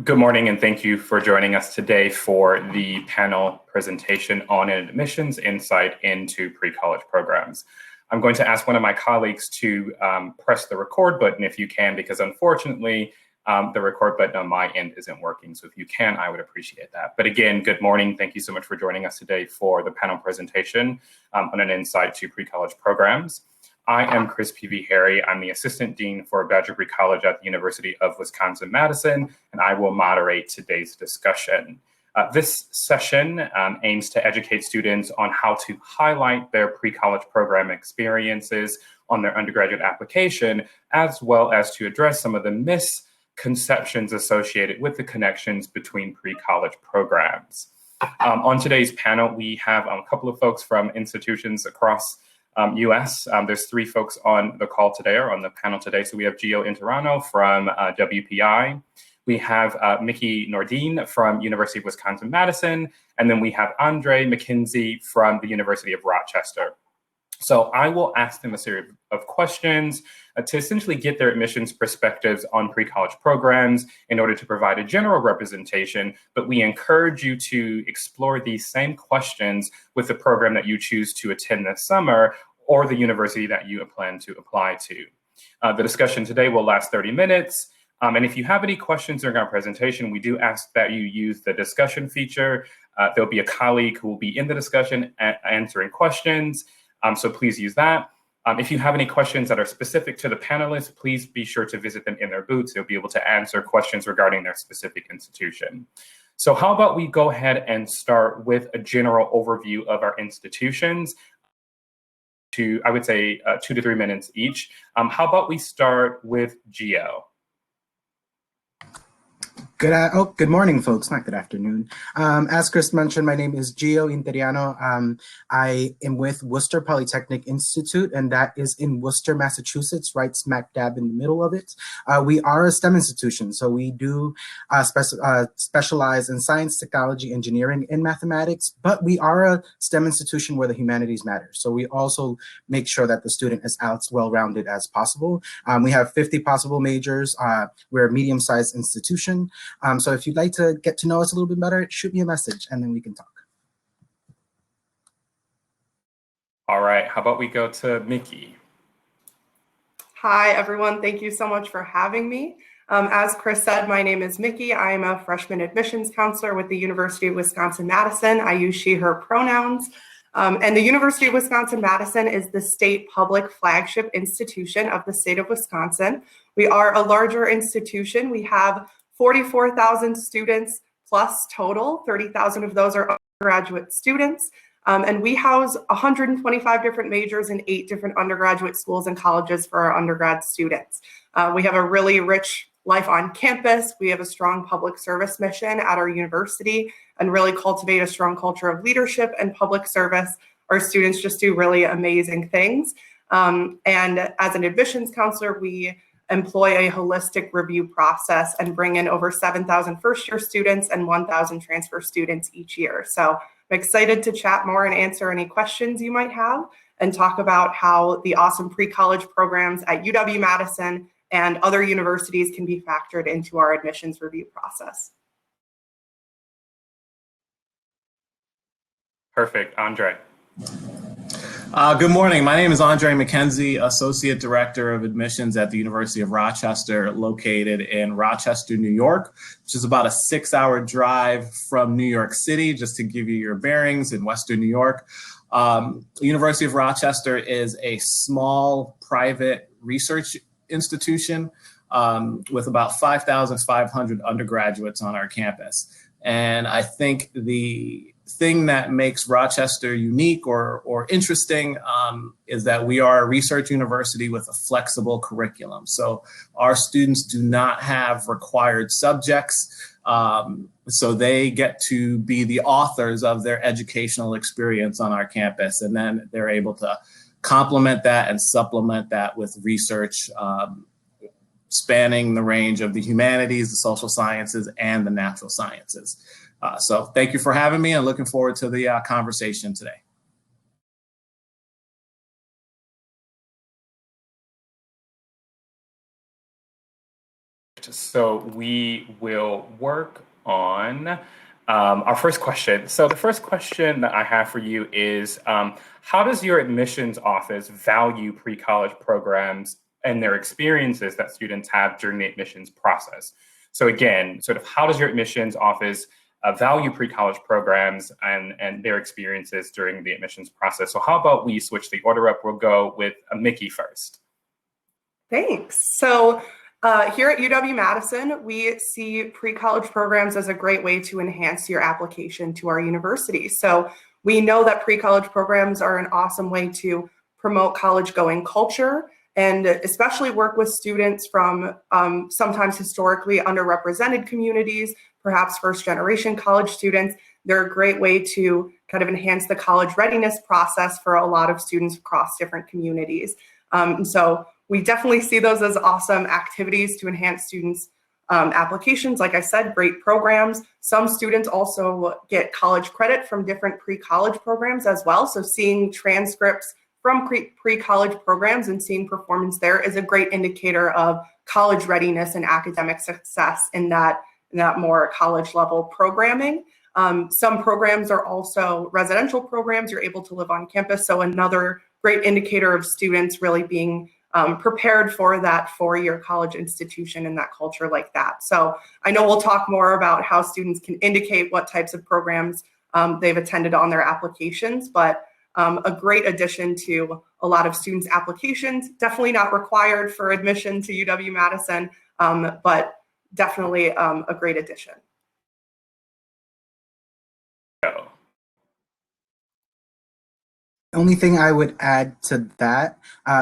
Good morning, and thank you for joining us today for the panel presentation on admissions insight into pre-college programs. I'm going to ask one of my colleagues to press the record button if you can, because unfortunately, the record button on my end isn't working. So if you can, I would appreciate that. But again, good morning. Thank you so much for joining us today for the panel presentation on an insight to pre-college programs. I am Chris P.V. Harry. I'm the Assistant Dean for Badger Creek College at the University of Wisconsin-Madison, and I will moderate today's discussion. This session aims to educate students on how to highlight their pre-college program experiences on their undergraduate application, as well as to address some of the misconceptions associated with the connections between pre-college programs. On today's panel, we have a couple of folks from institutions across US. There's three folks on the call today, or on the panel today. So we have Gio Interano from WPI. We have Mickey Nordin from University of Wisconsin-Madison. And then we have Andre Mckenzie from the University of Rochester. So I will ask them a series of questions to essentially get their admissions perspectives on pre-college programs in order to provide a general representation, but we encourage you to explore these same questions with the program that you choose to attend this summer or the university that you plan to apply to. The discussion today will last 30 minutes. And if you have any questions during our presentation, we do ask that you use the discussion feature. There'll be a colleague who will be in the discussion answering questions. So please use that. If you have any questions that are specific to the panelists, please be sure to visit them in their booths. They'll be able to answer questions regarding their specific institution. So how about we go ahead and start with a general overview of our institutions to, I would say, 2 to 3 minutes each. How about we start with Gio? Good morning, folks. Not good afternoon. As Chris mentioned, my name is Gio Interiano. I am with Worcester Polytechnic Institute, and that is in Worcester, Massachusetts, right smack dab in the middle of it. We are a STEM institution, so we do specialize in science, technology, engineering, and mathematics, but we are a STEM institution where the humanities matter. So we also make sure that the student is as well-rounded as possible. We have 50 possible majors. We're a medium-sized institution. So if you'd like to get to know us a little bit better, shoot me a message and then we can talk. All right, how about we go to Mickey? Hi, everyone. Thank you so much for having me. As Chris said, my name is Mickey. I am a freshman admissions counselor with the University of Wisconsin-Madison. I use she, her pronouns. And the University of Wisconsin-Madison is the state public flagship institution of the state of Wisconsin. We are a larger institution. We have 44,000 students plus total. 30,000 of those are undergraduate students. And we house 125 different majors in 8 different undergraduate schools and colleges for our undergrad students. We have a really rich life on campus. We have a strong public service mission at our university and really cultivate a strong culture of leadership and public service. Our students just do really amazing things. And as an admissions counselor, we employ a holistic review process and bring in over 7,000 first-year students and 1,000 transfer students each year. So I'm excited to chat more and answer any questions you might have and talk about how the awesome pre-college programs at UW-Madison and other universities can be factored into our admissions review process. Perfect. Andre. Good morning. My name is Andre Mckenzie, Associate Director of Admissions at the University of Rochester, located in Rochester, New York, which is about a 6-hour drive from New York City, just to give you your bearings in Western New York. The University of Rochester is a small private research institution with about 5,500 undergraduates on our campus. And I think the thing that makes Rochester unique or interesting is that we are a research university with a flexible curriculum. So our students do not have required subjects. So they get to be the authors of their educational experience on our campus. And then they're able to complement that and supplement that with research spanning the range of the humanities, the social sciences, and the natural sciences. So thank you for having me and looking forward to the conversation today. Perfect. So we will work on our first question. So the first question that I have for you is, how does your admissions office value pre-college programs and their experiences that students have during the admissions process? So again, sort of how does your admissions office value pre-college programs and their experiences during the admissions process? So how about we switch the order up? We'll go with Mickey first. Thanks. So here at UW-Madison, we see pre-college programs as a great way to enhance your application to our university. So we know that pre-college programs are an awesome way to promote college-going culture and especially work with students from sometimes historically underrepresented communities, perhaps first-generation college students. They're a great way to kind of enhance the college readiness process for a lot of students across different communities. So we definitely see those as awesome activities to enhance students' applications. Like I said, great programs. Some students also get college credit from different pre-college programs as well. So seeing transcripts from pre-college programs and seeing performance there is a great indicator of college readiness and academic success in that more college level programming. Some programs are also residential programs. You're able to live on campus. So another great indicator of students really being prepared for that four-year college institution and that culture like that. So I know we'll talk more about how students can indicate what types of programs they've attended on their applications, but a great addition to a lot of students' applications. Definitely not required for admission to UW-Madison, but definitely a great addition. The only thing I would add to that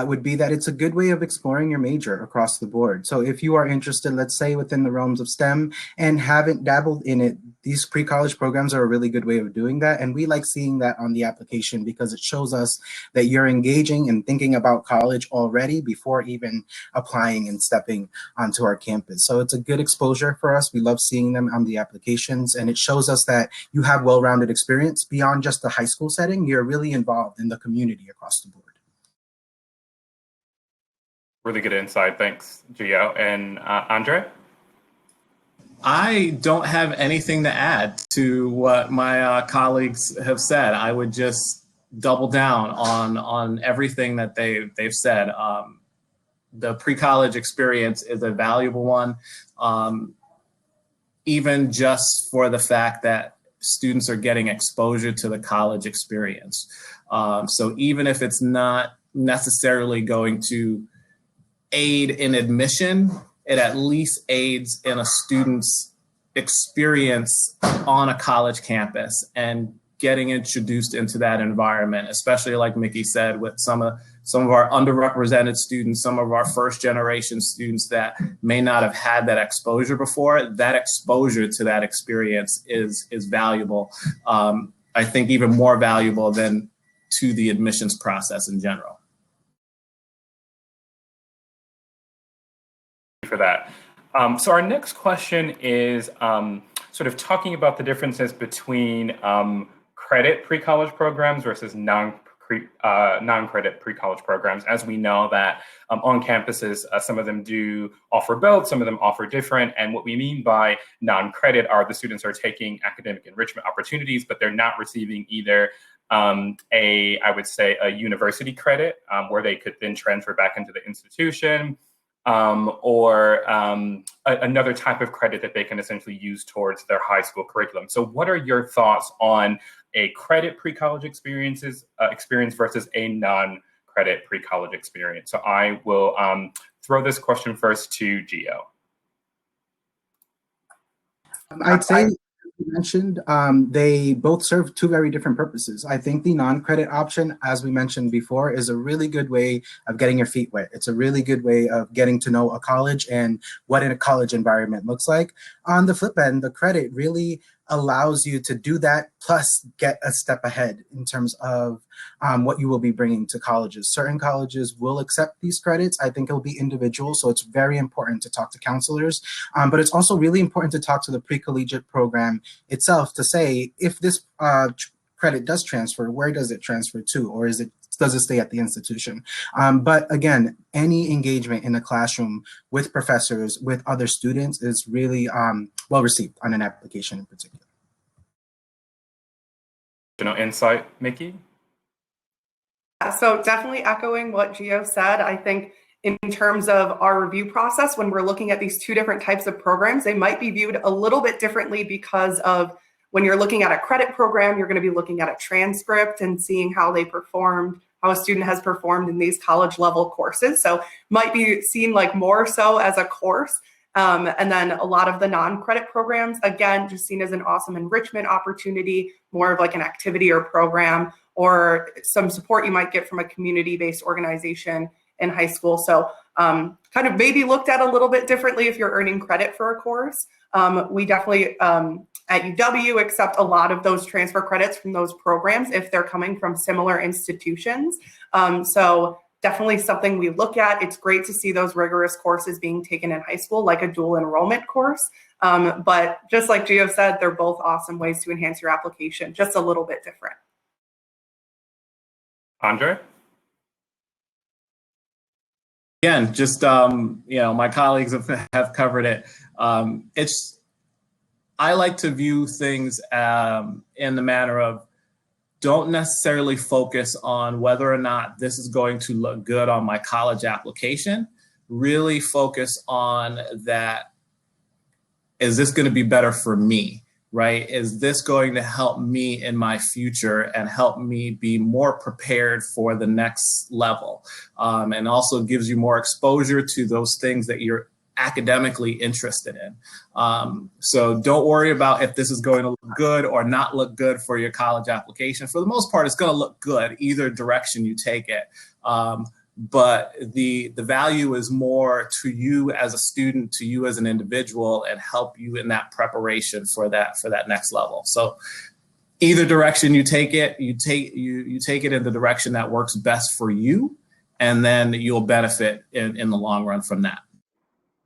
would be that it's a good way of exploring your major across the board. So if you are interested, let's say within the realms of STEM and haven't dabbled in it, these pre-college programs are a really good way of doing that. And we like seeing that on the application because it shows us that you're engaging and thinking about college already before even applying and stepping onto our campus. So it's a good exposure for us. We love seeing them on the applications, and it shows us that you have well-rounded experience beyond just the high school setting. You're really involved in the community across the board. Really good insight. Thanks, Gio. And Andre? I don't have anything to add to what my colleagues have said. I would just double down on everything that they've said. The pre-college experience is a valuable one, even just for the fact that students are getting exposure to the college experience. So even if it's not necessarily going to aid in admission, it at least aids in a student's experience on a college campus and getting introduced into that environment, especially like Mickey said, with some of our underrepresented students, some of our first generation students that may not have had that exposure before. That exposure to that experience is valuable. I think even more valuable than to the admissions process in general. For that. So our next question is sort of talking about the differences between credit pre-college programs versus non-credit pre-college programs. As we know that on campuses, some of them do offer both, some of them offer different. And what we mean by non-credit are the students are taking academic enrichment opportunities, but they're not receiving either I would say a university credit where they could then transfer back into the institution, or another type of credit that they can essentially use towards their high school curriculum. So what are your thoughts on a credit pre-college experience versus a non-credit pre-college experience? So I will throw this question first to Gio. I'd say, you mentioned, they both serve two very different purposes. I think the non-credit option, as we mentioned before, is a really good way of getting your feet wet. It's a really good way of getting to know a college and what a college environment looks like. On the flip end, the credit really allows you to do that, plus get a step ahead in terms of what you will be bringing to colleges. Certain colleges will accept these credits. I think it will be individual, so it's very important to talk to counselors, but it's also really important to talk to the pre-collegiate program itself to say, if this credit does transfer, where does it transfer to, or does it stay at the institution? But again, any engagement in the classroom with professors, with other students is really well received on an application in particular. Insight, Mickey? So definitely echoing what Gio said. I think in terms of our review process, when we're looking at these two different types of programs, they might be viewed a little bit differently because of when you're looking at a credit program, you're going to be looking at a transcript and seeing how they performed, how a student has performed in these college level courses. So might be seen like more so as a course. And then a lot of the non-credit programs, again, just seen as an awesome enrichment opportunity, more of like an activity or program, or some support you might get from a community-based organization in high school. So kind of maybe looked at a little bit differently if you're earning credit for a course. We definitely at UW accept a lot of those transfer credits from those programs if they're coming from similar institutions. So definitely something we look at. It's great to see those rigorous courses being taken in high school, like a dual enrollment course. But just like Gio said, they're both awesome ways to enhance your application, just a little bit different. Andre? Again, just my colleagues have covered it. I like to view things in the manner of don't necessarily focus on whether or not this is going to look good on my college application. Really focus on that. Is this going to be better for me? Right? Is this going to help me in my future and help me be more prepared for the next level? And also gives you more exposure to those things that you're academically interested in. So don't worry about if this is going to look good or not look good for your college application. For the most part, it's going to look good either direction you take it. But the value is more to you as a student, to you as an individual, and help you in that preparation for that next level. So either direction you take it, you take it in the direction that works best for you, and then you'll benefit in the long run from that.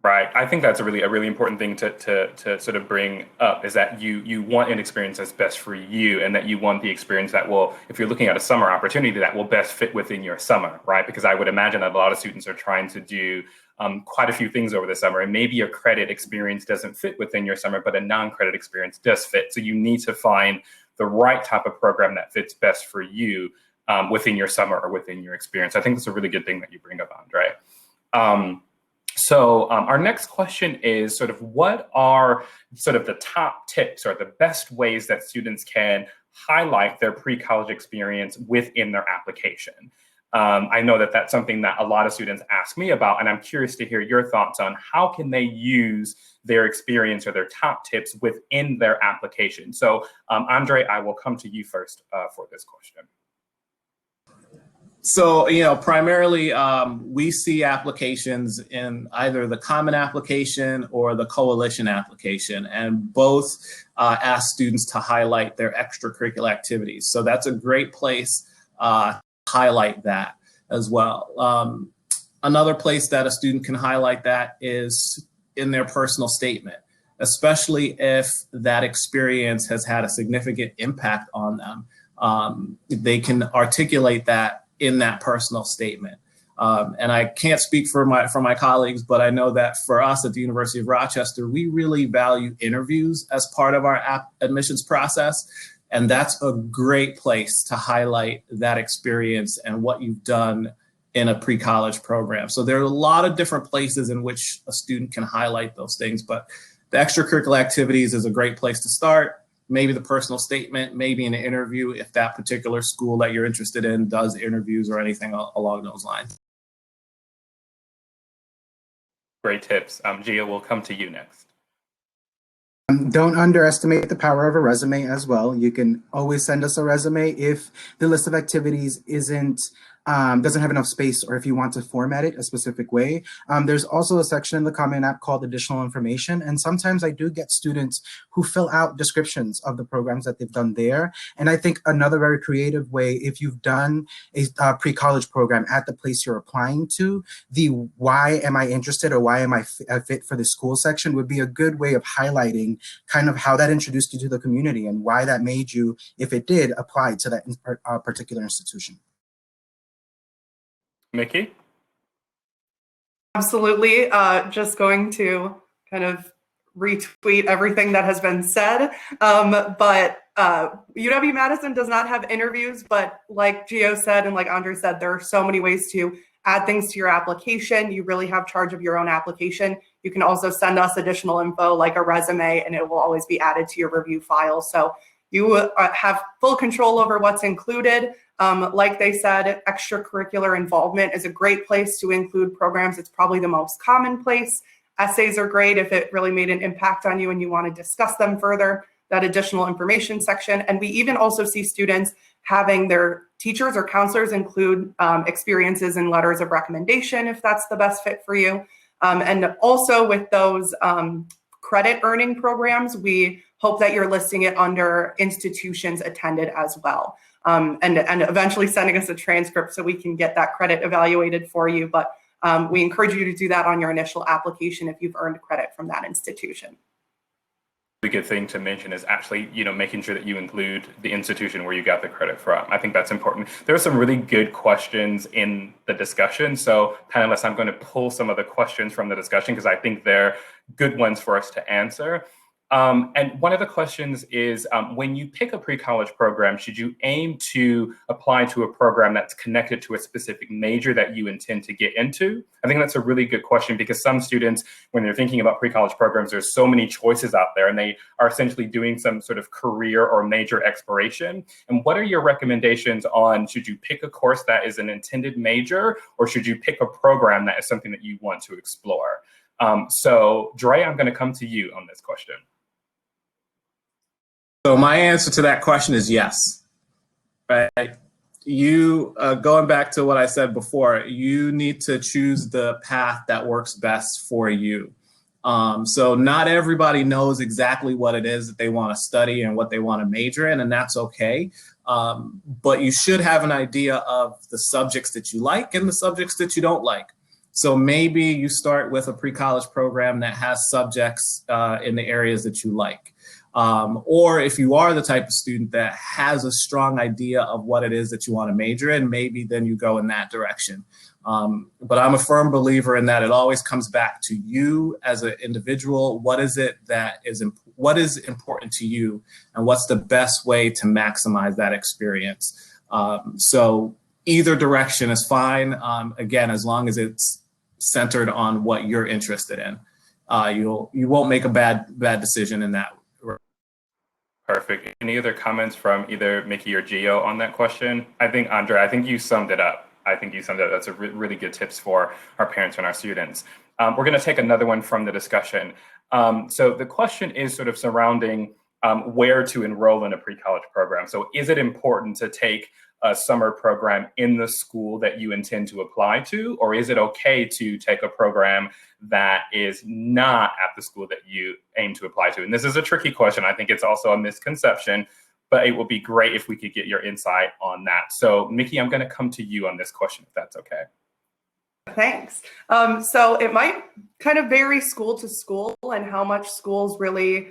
Right. I think that's a really important thing to sort of bring up, is that you want an experience that's best for you, and that you want the experience that will, if you're looking at a summer opportunity, that will best fit within your summer, right? Because I would imagine that a lot of students are trying to do quite a few things over the summer, and maybe a credit experience doesn't fit within your summer, but a non-credit experience does fit. So you need to find the right type of program that fits best for you within your summer or within your experience. I think that's a really good thing that you bring up, Andre. So our next question is sort of what are sort of the top tips or the best ways that students can highlight their pre-college experience within their application? I know that that's something that a lot of students ask me about, and I'm curious to hear your thoughts on how can they use their experience or their top tips within their application. So Andre, I will come to you first for this question. So, primarily we see applications in either the common application or the coalition application, and both ask students to highlight their extracurricular activities. So that's a great place to highlight that as well. Another place that a student can highlight that is in their personal statement, especially if that experience has had a significant impact on them. They can articulate that in that personal statement. And I can't speak for my colleagues, but I know that for us at the University of Rochester, we really value interviews as part of our admissions process. And that's a great place to highlight that experience and what you've done in a pre-college program. So there are a lot of different places in which a student can highlight those things, but the extracurricular activities is a great place to start. Maybe the personal statement, maybe an interview if that particular school that you're interested in does interviews or anything along those lines. Great tips. Gia, we'll come to you next. Don't underestimate the power of a resume as well. You can always send us a resume if the list of activities isn't doesn't have enough space, or if you want to format it a specific way. There's also a section in the Common App called additional information. And sometimes I do get students who fill out descriptions of the programs that they've done there. And I think another very creative way, if you've done a pre-college program at the place you're applying to, the why am I interested or why am I fit for the school section would be a good way of highlighting kind of how that introduced you to the community and why that made you, if it did, apply to that particular institution. Mickey? Absolutely. Just going to kind of retweet everything that has been said. But UW-Madison does not have interviews, but like Gio said and like Andre said, there are so many ways to add things to your application. You really have charge of your own application. You can also send us additional info like a resume, and it will always be added to your review file. So you have full control over what's included. Like they said, extracurricular involvement is a great place to include programs. It's probably the most common place. Essays are great if it really made an impact on you and you want to discuss them further, that additional information section. And we even also see students having their teachers or counselors include experiences and letters of recommendation if that's the best fit for you. And also with those credit earning programs, we hope that you're listing it under institutions attended as well. And eventually sending us a transcript so we can get that credit evaluated for you. But we encourage you to do that on your initial application if you've earned credit from that institution. The good thing to mention is actually, making sure that you include the institution where you got the credit from. I think that's important. There are some really good questions in the discussion. So panelists, I'm going to pull some of the questions from the discussion because I think they're good ones for us to answer. And one of the questions is, when you pick a pre-college program, should you aim to apply to a program that's connected to a specific major that you intend to get into? I think that's a really good question because some students, when they're thinking about pre-college programs, there's so many choices out there and they are essentially doing some sort of career or major exploration. And what are your recommendations on, should you pick a course that is an intended major or should you pick a program that is something that you want to explore? So Dre, I'm going to come to you on this question. So my answer to that question is yes, right? You, going back to what I said before, you need to choose the path that works best for you. So not everybody knows exactly what it is that they want to study and what they want to major in, and that's okay. But you should have an idea of the subjects that you like and the subjects that you don't like. So maybe you start with a pre-college program that has subjects in the areas that you like. Or if you are the type of student that has a strong idea of what it is that you want to major in, maybe then you go in that direction. But I'm a firm believer in that it always comes back to you as an individual. What is it that what is important to you and what's the best way to maximize that experience? So either direction is fine. Again, as long as it's centered on what you're interested in, you won't make a bad decision in that. Perfect. Any other comments from either Mickey or Gio on that question? I think, Andre, you summed it up. That's a really good tips for our parents and our students. We're going to take another one from the discussion. So the question is sort of surrounding where to enroll in a pre-college program. So is it important to take a summer program in the school that you intend to apply to, or is it okay to take a program that is not at the school that you aim to apply to? And this is a tricky question. I think it's also a misconception, but it would be great if we could get your insight on that. So Mickey, I'm going to come to you on this question, if that's okay. Thanks. So it might kind of vary school to school and how much schools really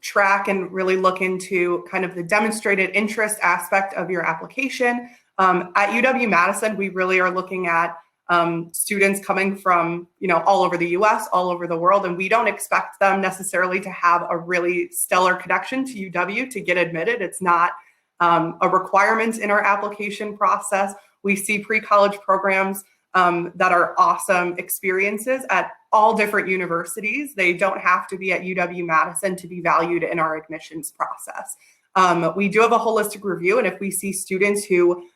track and really look into kind of the demonstrated interest aspect of your application. At UW-Madison, we really are looking at students coming from, all over the US, all over the world, and we don't expect them necessarily to have a really stellar connection to UW to get admitted. It's not a requirement in our application process. We see pre-college programs that are awesome experiences at all different universities. They don't have to be at UW-Madison to be valued in our admissions process. We do have a holistic review, and if we see students who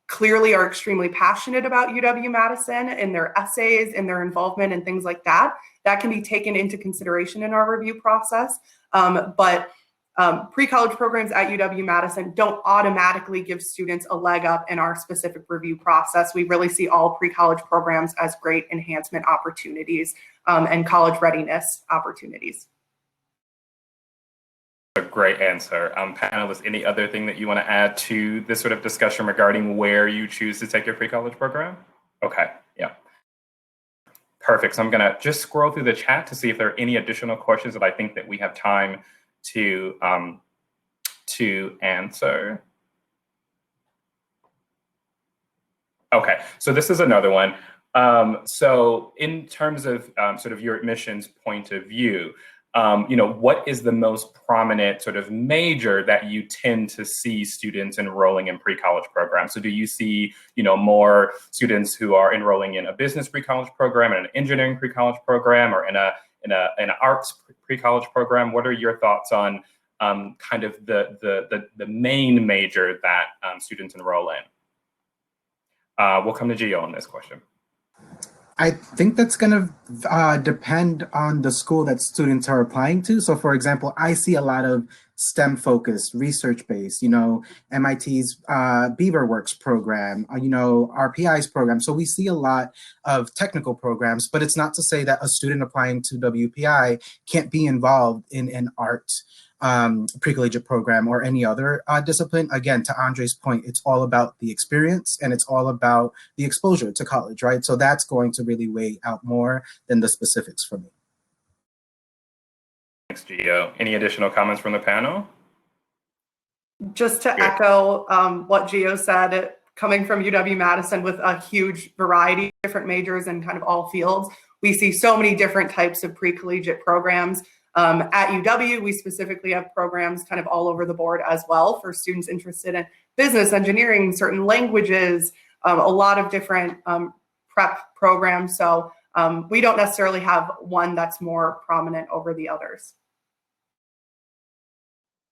clearly are extremely passionate about UW-Madison in their essays, in their involvement and things like that, that can be taken into consideration in our review process. But Pre-college programs at UW-Madison don't automatically give students a leg up in our specific review process. We really see all pre-college programs as great enhancement opportunities and college readiness opportunities. A great answer. Panelists, any other thing that you want to add to this sort of discussion regarding where you choose to take your pre-college program? Okay, yeah. Perfect. So I'm going to just scroll through the chat to see if there are any additional questions that I think that we have time to answer. Okay, so this is another one. So in terms of sort of your admissions point of view, what is the most prominent sort of major that you tend to see students enrolling in pre-college programs? So do you see, more students who are enrolling in a business pre-college program, in an engineering pre-college program, or in an arts pre-college program? What are your thoughts on kind of the main major that students enroll in? We'll come to Gio on this question. I think that's going to depend on the school that students are applying to. So, for example, I see a lot of STEM-focused, research-based, MIT's Beaverworks program, RPI's program. So we see a lot of technical programs, but it's not to say that a student applying to WPI can't be involved in an art pre-collegiate program or any other discipline. Again, to Andre's point, it's all about the experience and it's all about the exposure to college, right? So that's going to really weigh out more than the specifics for me. Thanks, Gio. Any additional comments from the panel? Just to echo what Gio said, coming from UW-Madison with a huge variety of different majors in kind of all fields, we see so many different types of pre-collegiate programs. At UW, we specifically have programs kind of all over the board as well for students interested in business, engineering, certain languages, a lot of different prep programs. So we don't necessarily have one that's more prominent over the others.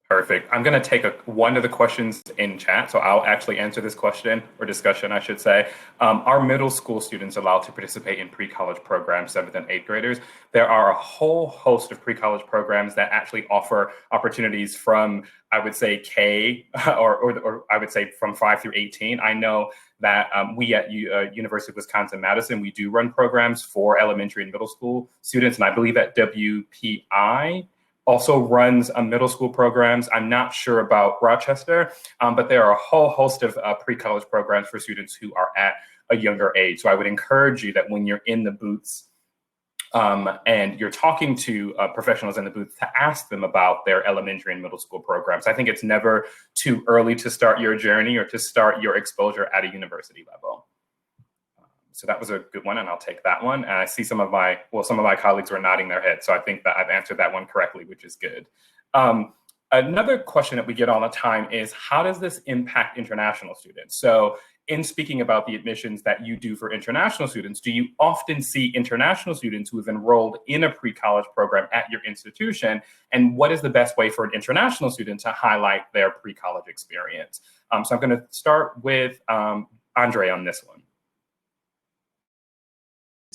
Perfect. I'm going to take one of the questions in chat. So I'll actually answer this question, or discussion, I should say. Are middle school students allowed to participate in pre-college programs, 7th and 8th graders? There are a whole host of pre-college programs that actually offer opportunities from, I would say, K, or I would say from 5 through 18. I know that we at University of Wisconsin-Madison, we do run programs for elementary and middle school students. And I believe at WPI, also runs middle school programs. I'm not sure about Rochester, but there are a whole host of pre-college programs for students who are at a younger age. So I would encourage you that when you're in the booths and you're talking to professionals in the booth, to ask them about their elementary and middle school programs. I think it's never too early to start your journey or to start your exposure at a university level. So that was a good one, and I'll take that one. And I see some of my colleagues were nodding their heads, so I think that I've answered that one correctly, which is good. Another question that we get all the time is, how does this impact international students? So in speaking about the admissions that you do for international students, do you often see international students who have enrolled in a pre-college program at your institution? And what is the best way for an international student to highlight their pre-college experience? So I'm going to start with Andre on this one.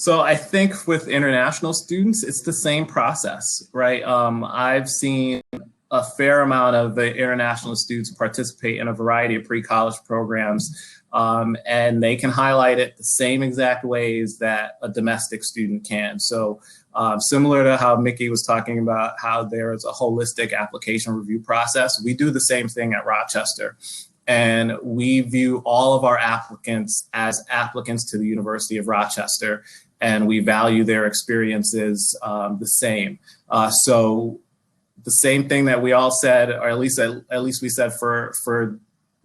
So I think with international students, it's the same process, right? I've seen a fair amount of the international students participate in a variety of pre-college programs, and they can highlight it the same exact ways that a domestic student can. So similar to how Mickey was talking about how there is a holistic application review process, we do the same thing at Rochester. And we view all of our applicants as applicants to the University of Rochester, and we value their experiences the same. So the same thing that we all said, or at least we said for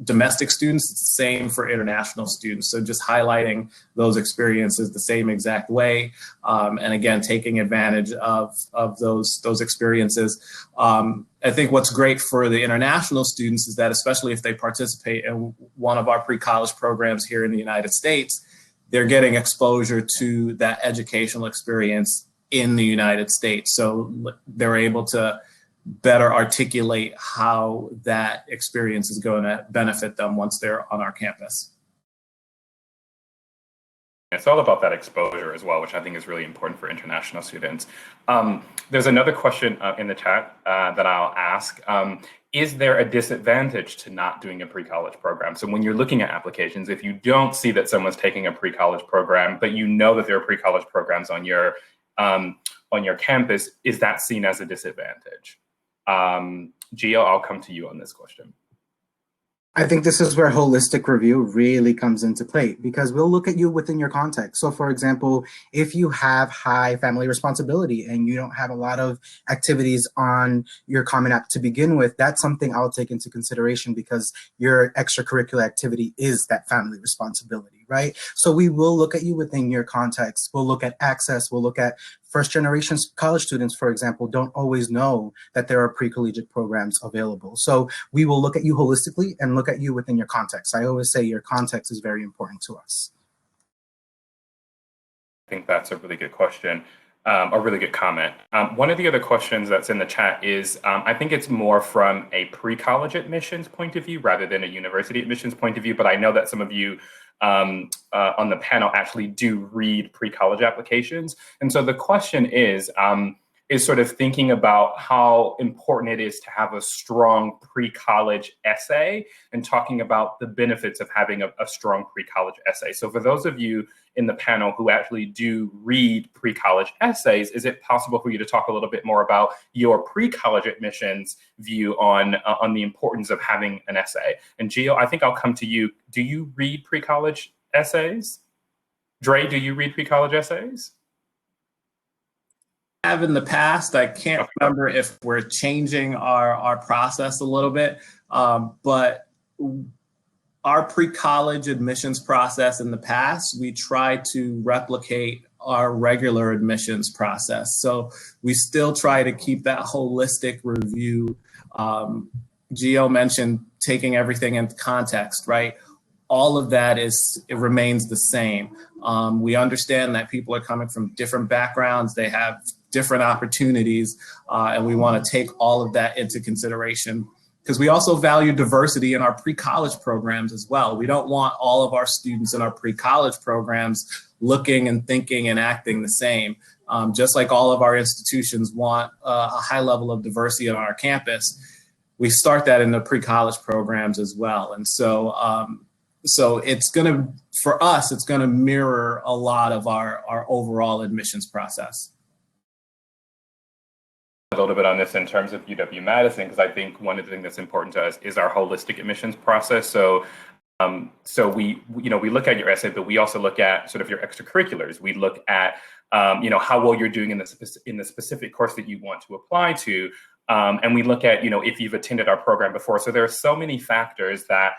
domestic students, it's the same for international students. So just highlighting those experiences the same exact way, and again, taking advantage of those experiences. I think what's great for the international students is that, especially if they participate in one of our pre-college programs here in the United States, they're getting exposure to that educational experience in the United States. So they're able to better articulate how that experience is going to benefit them once they're on our campus. It's all about that exposure as well, which I think is really important for international students. There's another question in the chat that I'll ask. Is there a disadvantage to not doing a pre-college program? So when you're looking at applications, if you don't see that someone's taking a pre-college program, but you know that there are pre-college programs on your campus, is that seen as a disadvantage? Gio, I'll come to you on this question. I think this is where holistic review really comes into play, because we'll look at you within your context. So for example, if you have high family responsibility and you don't have a lot of activities on your Common App to begin with, that's something I'll take into consideration, because your extracurricular activity is that family responsibility, right? So we will look at you within your context. We'll look at access. We'll look at first generation college students, for example, don't always know that there are pre-collegiate programs available. So we will look at you holistically and look at you within your context. I always say your context is very important to us. I think that's a really good question, a really good comment. One of the other questions that's in the chat is, I think it's more from a pre-college admissions point of view rather than a university admissions point of view, but I know that some of you on the panel actually do read pre-college applications. And so the question is sort of thinking about how important it is to have a strong pre-college essay and talking about the benefits of having a strong pre-college essay. So for those of you in the panel who actually do read pre-college essays, is it possible for you to talk a little bit more about your pre-college admissions view on the importance of having an essay? And Gio, I think I'll come to you. Do you read pre-college essays? Dre, do you read pre-college essays? Have in the past. I can't remember if we're changing our process a little bit, but our pre-college admissions process in the past, we tried to replicate our regular admissions process. So we still try to keep that holistic review. Gio mentioned taking everything into context, right? All of that it remains the same. We understand that people are coming from different backgrounds. They have different opportunities, and we want to take all of that into consideration, because we also value diversity in our pre-college programs as well. We don't want all of our students in our pre-college programs looking and thinking and acting the same. Just like all of our institutions want a high level of diversity on our campus, we start that in the pre-college programs as well. And so, it's gonna, for us, it's gonna mirror a lot of our overall admissions process. A little bit on this in terms of UW-Madison, because I think one of the things that's important to us is our holistic admissions process. So we look at your essay, but we also look at sort of your extracurriculars. We look at how well you're doing in the specific course that you want to apply to, and we look at if you've attended our program before. So there are so many factors that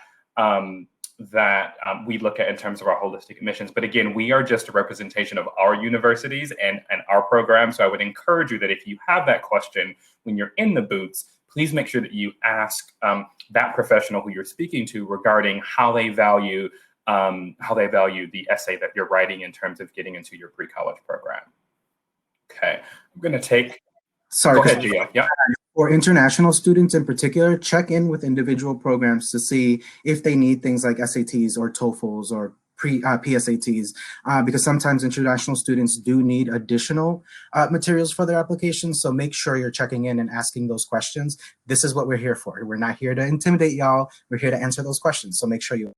we look at in terms of our holistic admissions. But again, we are just a representation of our universities and our program. So I would encourage you that if you have that question when you're in the booths, please make sure that you ask that professional who you're speaking to regarding how they value the essay that you're writing in terms of getting into your pre-college program. Okay, I'm going to take. Sorry. Go ahead, Gio. Yeah. For international students in particular, check in with individual programs to see if they need things like SATs or TOEFLs or PSATs, because sometimes international students do need additional materials for their applications. So make sure you're checking in and asking those questions. This is what we're here for. We're not here to intimidate y'all. We're here to answer those questions. So make sure you.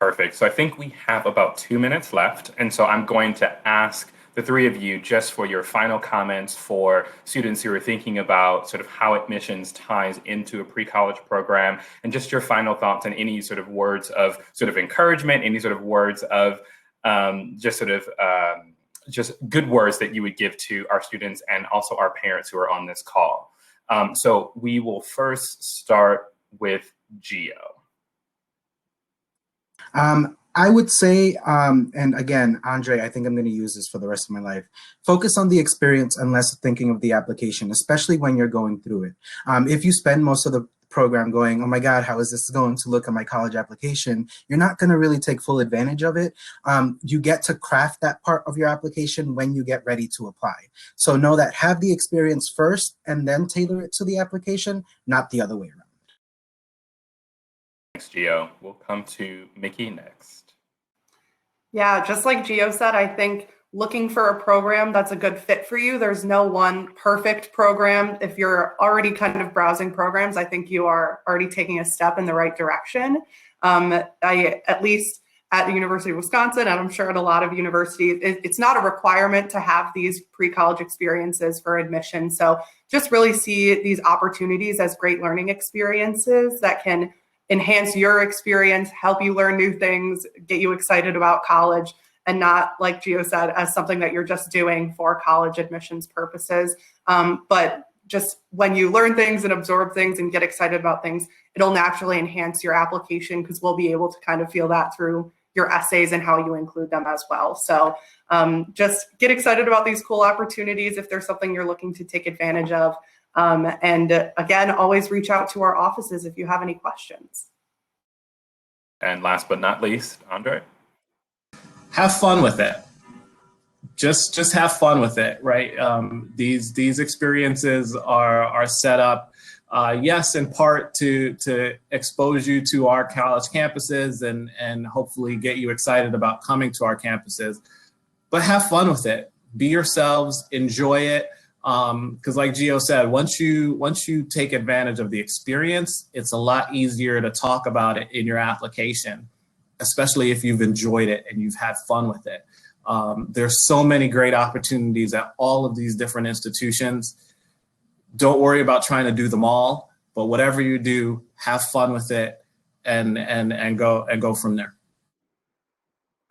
Perfect. So I think we have about 2 minutes left. And so I'm going to ask the three of you just for your final comments for students who are thinking about sort of how admissions ties into a pre-college program, and just your final thoughts and any sort of words of sort of encouragement, any sort of words of just good words that you would give to our students and also our parents who are on this call. So we will first start with Gio. I would say, and again, Andre, I think I'm going to use this for the rest of my life. Focus on the experience and less thinking of the application, especially when you're going through it. If you spend most of the program going, oh my God, how is this going to look at my college application? You're not going to really take full advantage of it. You get to craft that part of your application when you get ready to apply. So know that, have the experience first and then tailor it to the application, not the other way around. Thanks, Gio. We'll come to Mickey next. Yeah, just like Gio said, I think looking for a program that's a good fit for you, there's no one perfect program. If you're already kind of browsing programs, I think you are already taking a step in the right direction. At least at the University of Wisconsin, and I'm sure at a lot of universities, it's not a requirement to have these pre-college experiences for admission. So just really see these opportunities as great learning experiences that can enhance your experience, help you learn new things, get you excited about college, and not, like Gio said, as something that you're just doing for college admissions purposes. But just when you learn things and absorb things and get excited about things, it'll naturally enhance your application because we'll be able to kind of feel that through your essays and how you include them as well. So just get excited about these cool opportunities if there's something you're looking to take advantage of. And again, always reach out to our offices if you have any questions. And last but not least, Andre. Have fun with it. Just have fun with it, right? These experiences are set up, yes, in part to expose you to our college campuses and hopefully get you excited about coming to our campuses. But have fun with it. Be yourselves. Enjoy it. Because like Gio said, once you take advantage of the experience, it's a lot easier to talk about it in your application, especially if you've enjoyed it and you've had fun with it. There's so many great opportunities at all of these different institutions. Don't worry about trying to do them all, but whatever you do, have fun with it and go from there.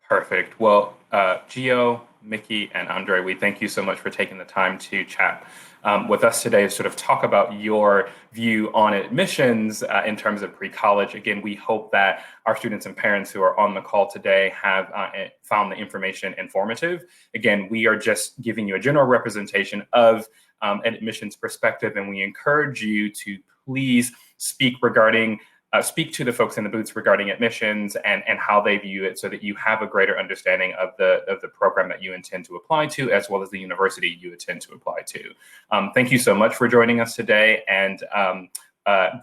Perfect. Well, Gio, Mickey, and Andre, we thank you so much for taking the time to chat with us today to sort of talk about your view on admissions in terms of pre-college. Again, we hope that our students and parents who are on the call today have found the information informative. Again, we are just giving you a general representation of an admissions perspective, and we encourage you to please speak to the folks in the booths regarding admissions and how they view it so that you have a greater understanding of the program that you intend to apply to, as well as the university you intend to apply to. Thank you so much for joining us today, and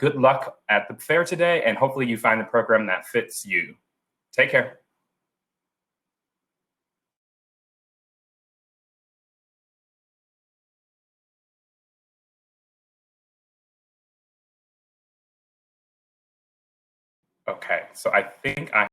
good luck at the fair today, and hopefully you find the program that fits you. Take care. Okay, so I think I